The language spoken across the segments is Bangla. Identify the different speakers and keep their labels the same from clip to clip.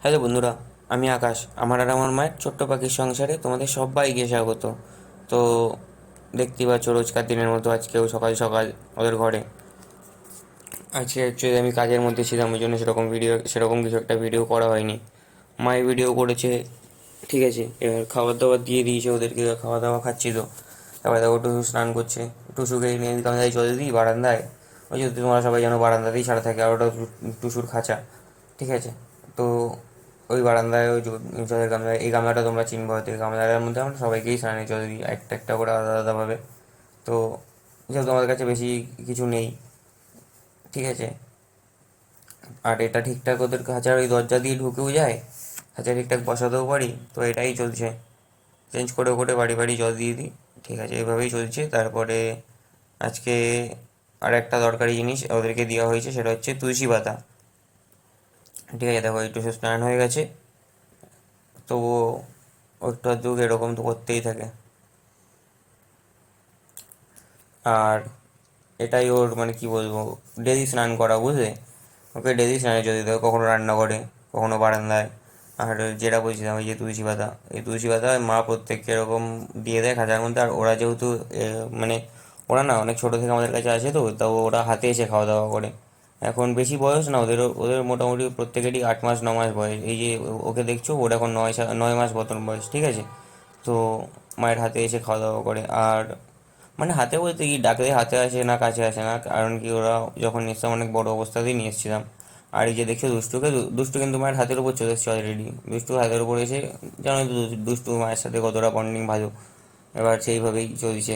Speaker 1: হ্যালো বন্ধুরা, আমি আকাশ। আমার আর আমার মায়ের ছোট্ট পাখির সংসারে তোমাদের সবাইকে স্বাগত। তো দেখতেই পাচ্ছ, রোজকার দিনের মতো আজকেও সকাল সকাল ওদের ঘরে। আজকে অ্যাকচুয়ালি আমি কাজের মধ্যে ছিলাম, ওই জন্য সেরকম কিছু একটা ভিডিও করা হয়নি। মায়ের ভিডিও করেছে, ঠিক আছে। এবার খাবার দাবার দিয়ে দিয়েছে ওদেরকে, এবার খাওয়া দাওয়া খাচ্ছিল। তারপরে দেখো টুসু স্নান করছে। টুসুকে নিয়ে গামলায় জল দিই বারান্দায়। ওই যে তোমরা সবাই জানো বারান্দাতেই ছাড়া থাকে, আর ওটা টুসুর খাঁচা, ঠিক আছে। তো ওই বারান্দায় ওই জলের গামলা, এই গামলাটা তোমরা চিনবো হয়তো। এই গামলাটার মধ্যে আমরা সবাইকেই স্নানের জল দিই একটা একটা করে আলাদা আলাদাভাবে। তো যেহেতু আমাদের কাছে বেশি কিছু নেই, ঠিক আছে। আর এটা ঠিকঠাক ওদের খাঁচার ওই দরজা দিয়ে ঢুকেও যায়, খাঁচা ঠিকঠাক বসাতেও পারি। তো এটাই চলছে, চেঞ্জ করে করে বাড়ি বাড়ি জল দিয়ে দিই, ঠিক আছে। এভাবেই চলছে। তারপরে আজকে আর একটা দরকারি জিনিস ওদেরকে দেওয়া হয়েছে, সেটা হচ্ছে তুলসী পাতা, ঠিক আছে। দেখো একটু স্নান হয়ে গেছে, তবুও একটু আধটু এরকম তো করতেই থাকে। আর এটাই ওর মানে কি বলবো, ডেলি স্নান করা, বুঝলে। ওকে ডেলি স্নানে যদি দেয়, কখনো রান্না করে, কখনো বারান্দায়। আর যেটা বলছিলাম, ওই যে তুলসী পাতা, এই তুলসী পাতা মা প্রত্যেককে এরকম দিয়ে দেয় খাঁচার মধ্যে। আর ওরা যেহেতু মানে ওরা না অনেক ছোটো থেকে আমাদের কাছে আসে, তো তাও ওরা হাতে এসে খাওয়া দাওয়া করে। এখন বেশি বয়স না ওদের, ওদের মোটামুটি প্রত্যেকেরই 8 মাস 9 মাস বয়স। এই যে ওকে দেখছো, ওর এখন 9 মাস মতন বয়স, ঠিক আছে। তো মায়ের হাতে এসে খাওয়া দাওয়া করে। আর মানে হাতে বলতে কি, ডাকলে হাতে আসে না, কাছে আসে না, কারণ কি ওরা যখন এসেছিলাম অনেক বড় অবস্থাতেই নিয়ে এসেছিলাম। আর এই যে দেখছো দুষ্টুকে, দুষ্টু কিন্তু মায়ের হাতের উপর চলে এসেছে অলরেডি। দুষ্টু হাতের উপর এসে, জানো তো দুষ্টু মায়ের সাথে কতটা বন্ডিং ভালো। এবার সেইভাবেই চলছে।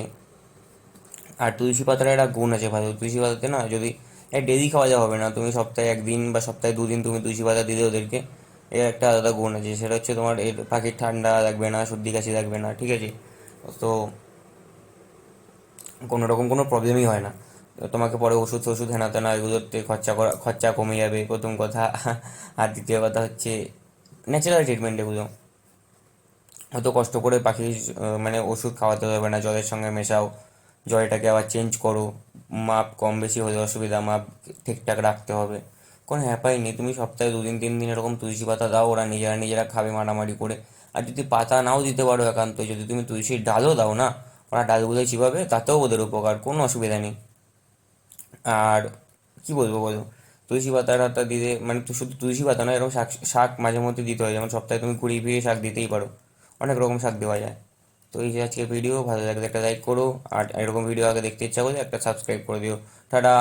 Speaker 1: আর তুলসী পাতার একটা গুণ আছে ভালো, তুলসী পাতাতে না যদি ডেলি খাওয়া যাওয়া হবে না, তুমি সপ্তাহে 1 দিন বা সপ্তাহে 2 দিন তুমি তুলসী পাতা দিলে ওদেরকে, এর একটা আলাদা গুণ আছে। সেটা হচ্ছে তোমার এর পাখির ঠান্ডা লাগবে না, সর্দি কাশি লাগবে না, ঠিক আছে। তো কোনো রকম কোনো প্রবলেমই হয় না। তোমাকে পরে ওষুধ টষুধ হেনা তেনা এগুলোতে খরচা কমে যাবে, প্রথম কথা। আর দ্বিতীয় কথা হচ্ছে ন্যাচারাল ট্রিটমেন্ট এগুলো। অত কষ্ট করে পাখি মানে ওষুধ খাওয়াতে হবে না, জলের সঙ্গে মেশাও, জলটাকে আবার চেঞ্জ করো, মাপ কম বেশি হলে অসুবিধা, মাপ ঠিকঠাক রাখতে হবে। কোনো হ্যাপাই নেই, তুমি সপ্তাহে 2 দিন 3 দিন এরকম তুলসী পাতা দাও, ওরা নিজেরা নিজেরা খাবে মারামারি করে। আর যদি পাতা নাও দিতে পারো একান্ত, যদি তুমি তুলসীর ডালও দাও না, ওরা ডালগুলো চিবাবে, তাতেও ওদের উপকার, কোনো অসুবিধা নেই। আর কি বলবো বলো, তুলসী পাতার হাতটা দিতে মানে তো শুধু তুলসী পাতা না, এরকম শাক শাক মাঝে মধ্যে দিতে হয়, যেমন সপ্তাহে তুমি ঘুরিয়ে ফিরিয়ে শাক দিতেই পারো, অনেক রকম শাক দেওয়া যায়। তো এই যে আজকে ভিডিও ভালো লাগলে একটা লাইক করো, আর এরকম ভিডিও আগে দেখতে ইচ্ছা করলে একটা সাবস্ক্রাইব করে দিও। টাটা।